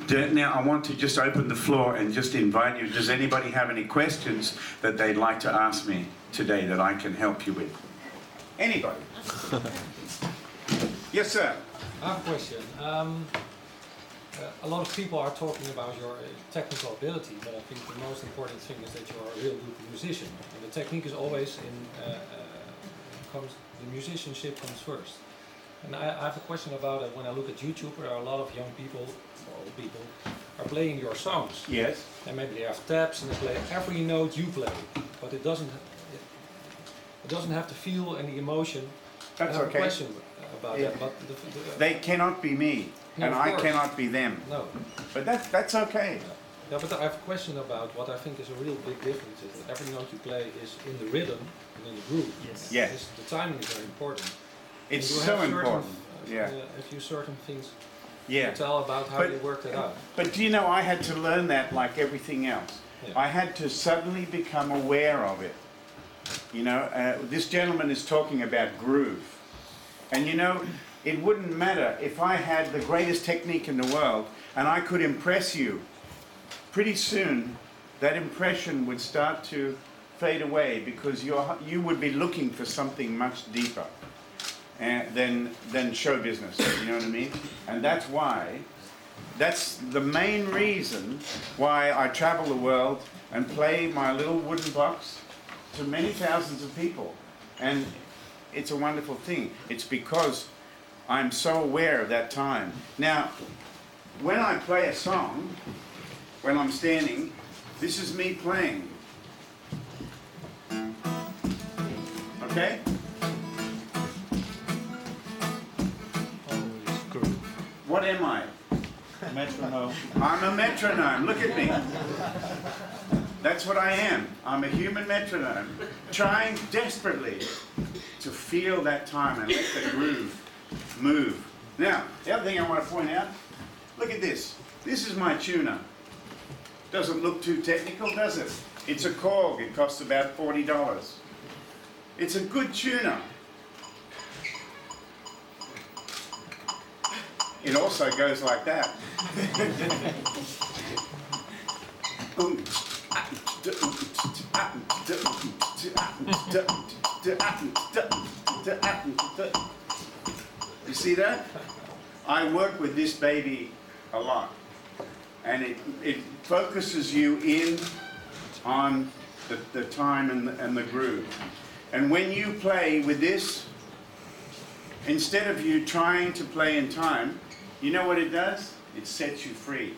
Now I want to just open the floor and just invite you. Does anybody have any questions that they'd like to ask me today that I can help you with? Anybody? Yes, sir. I have a question. A lot of people are talking about your technical ability, but I think the most important thing is that you are a real good musician. And the technique is always the musicianship comes first. And I have a question about it. When I look at YouTube, there are a lot of young people, or old people, are playing your songs. Yes. And maybe they have tabs and they play every note you play, but it doesn't have the feel and the emotion. That's I have okay. a question about that. But they cannot be me, no, and I cannot be them. No. But that's okay. Yeah, but I have a question about what I think is a real big difference. Is that every note you play is in the rhythm and in the groove. Yes. Yes. The timing is very important. It's you so have important. Yeah. A few certain things Yeah. to tell about how you worked it out. But do you know, I had to learn that like everything else. Yeah. I had to suddenly become aware of it. You know, this gentleman is talking about groove. And you know, it wouldn't matter if I had the greatest technique in the world and I could impress you. Pretty soon, that impression would start to fade away because you would be looking for something much deeper than show business, you know what I mean? And that's the main reason why I travel the world and play my little wooden box to many thousands of people. And it's a wonderful thing. It's because I'm so aware of that time. Now, when I play a song, when I'm standing, this is me playing. Okay? What am I? Metronome. I'm a metronome. Look at me. That's what I am. I'm a human metronome, trying desperately to feel that time and let the groove move. Now, the other thing I want to point out, look at this. This is my tuner. Doesn't look too technical, does it? It's a Korg. It costs about $40. It's a good tuner. It also goes like that. You see that? I work with this baby a lot, and it focuses you in on the time and the groove. And when you play with this, instead of you trying to play in time, you know what it does? It sets you free.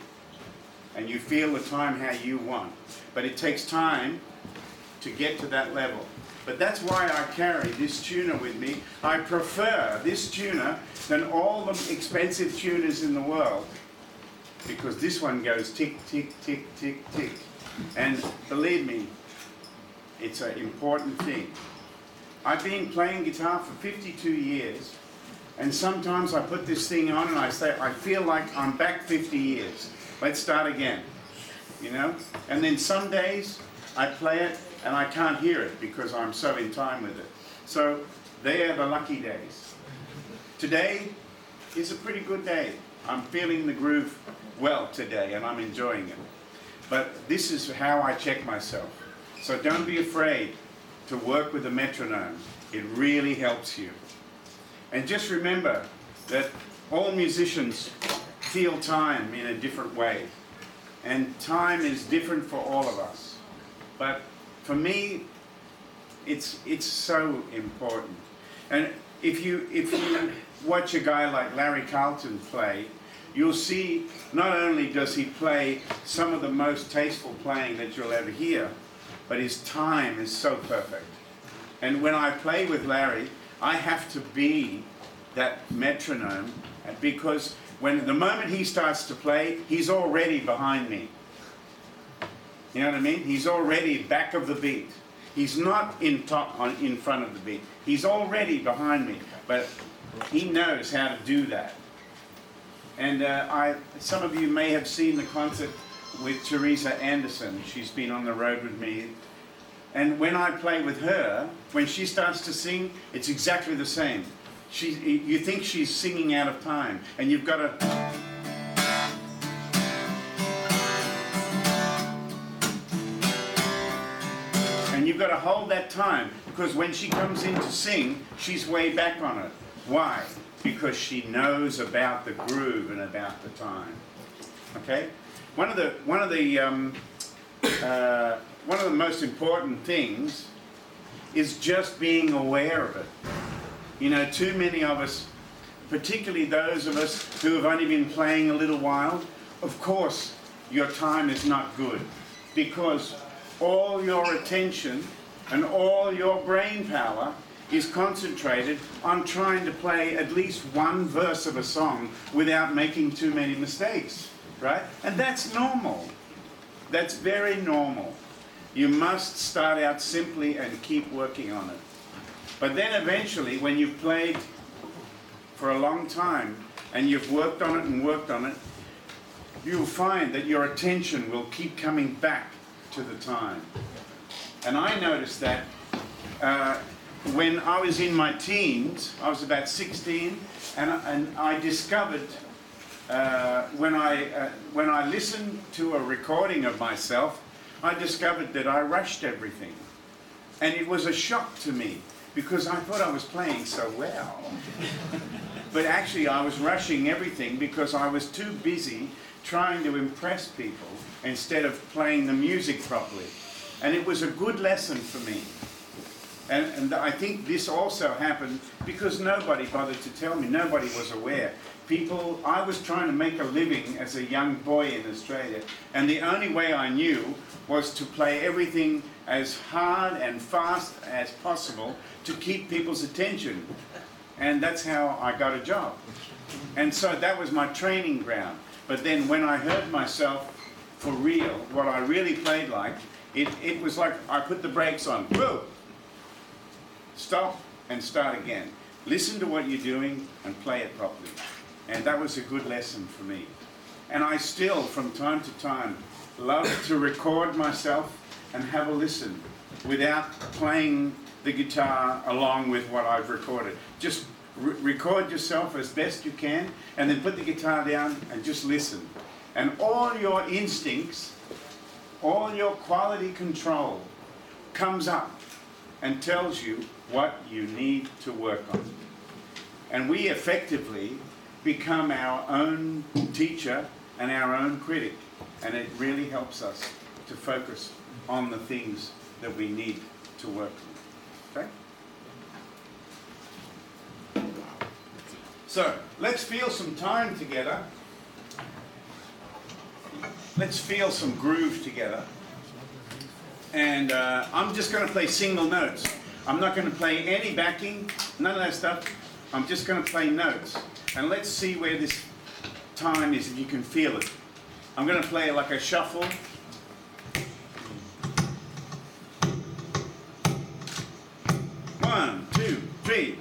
And you feel the time how you want. But it takes time to get to that level. But that's why I carry this tuner with me. I prefer this tuner than all the expensive tuners in the world, because this one goes tick, tick, tick, tick, tick. And believe me, it's an important thing. I've been playing guitar for 52 years, and sometimes I put this thing on and I say, I feel like I'm back 50 years. Let's start again, you know? And then some days I play it and I can't hear it because I'm so in time with it. So they are the lucky days. Today is a pretty good day. I'm feeling the groove well today and I'm enjoying it. But this is how I check myself. So don't be afraid to work with a metronome. It really helps you. And just remember that all musicians feel time in a different way. And time is different for all of us. But for me, it's so important. And if you watch a guy like Larry Carlton play, you'll see not only does he play some of the most tasteful playing that you'll ever hear, but his time is so perfect. And when I play with Larry, I have to be that metronome, because the moment he starts to play, he's already behind me. You know what I mean? He's already back of the beat. He's not in front of the beat. He's already behind me, but he knows how to do that. And some of you may have seen the concert with Teresa Anderson. She's been on the road with me. And when I play with her, when she starts to sing, it's exactly the same. You think she's singing out of time, and you've got to... got to hold that time, because when she comes in to sing, she's way back on it. Why? Because she knows about the groove and about the time. Okay? One of the most important things is just being aware of it. You know, too many of us, particularly those of us who have only been playing a little while, of course your time is not good, because all your attention and all your brain power is concentrated on trying to play at least one verse of a song without making too many mistakes, right? And that's normal. That's very normal. You must start out simply and keep working on it. But then eventually, when you've played for a long time and you've worked on it and worked on it, you'll find that your attention will keep coming back to the time. And I noticed that when I was in my teens, I was about 16, and I discovered when I listened to a recording of myself, I discovered that I rushed everything. And it was a shock to me, because I thought I was playing so well. But actually I was rushing everything because I was too busy trying to impress people instead of playing the music properly. And it was a good lesson for me. And I think this also happened because nobody bothered to tell me. Nobody was aware. People, I was trying to make a living as a young boy in Australia, and the only way I knew was to play everything as hard and fast as possible to keep people's attention. And that's how I got a job. And so that was my training ground. But then when I heard myself for real, what I really played like, it was like I put the brakes on. Whoa! Stop and start again. Listen to what you're doing and play it properly. And that was a good lesson for me. And I still, from time to time, love to record myself and have a listen without playing the guitar along with what I've recorded. Just record yourself as best you can, and then put the guitar down and just listen. And all your instincts, all your quality control comes up and tells you what you need to work on. And we effectively become our own teacher and our own critic. And it really helps us to focus on the things that we need to work on. Okay? So, let's feel some time together. Let's feel some groove together. And I'm just going to play single notes. I'm not going to play any backing, none of that stuff. I'm just going to play notes. And let's see where this time is, if you can feel it. I'm going to play it like a shuffle. 1, 2, 3.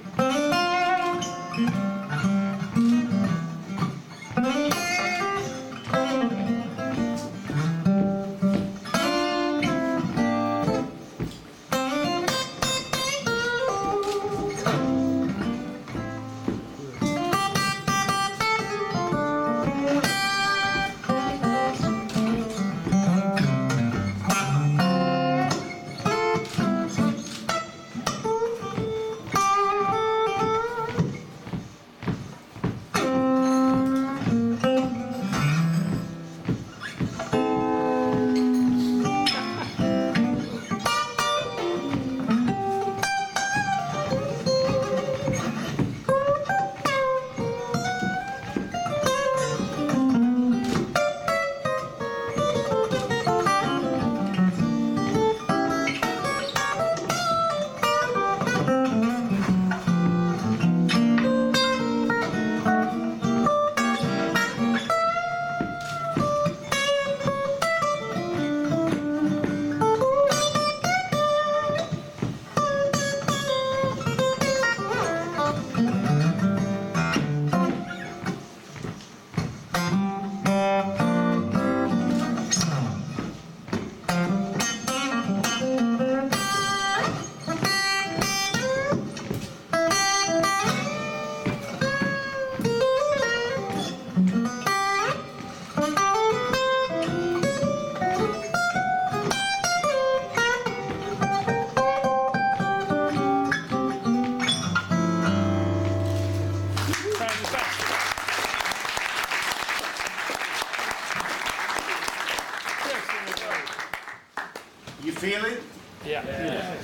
feel it? Yeah.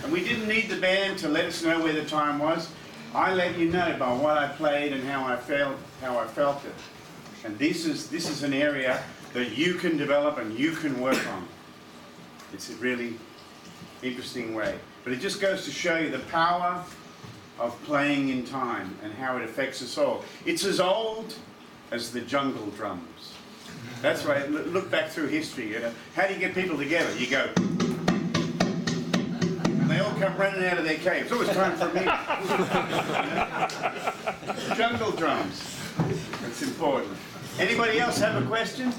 And we didn't need the band to let us know where the time was. I let you know by what I played and how I felt it. And this is an area that you can develop and you can work on. It's a really interesting way. But it just goes to show you the power of playing in time and how it affects us all. It's as old as the jungle drums. That's right. Look back through history. You know, how do you get people together? You go, and they all come running out of their caves. Oh, it's time for me. Jungle drums. That's important. Anybody else have a question?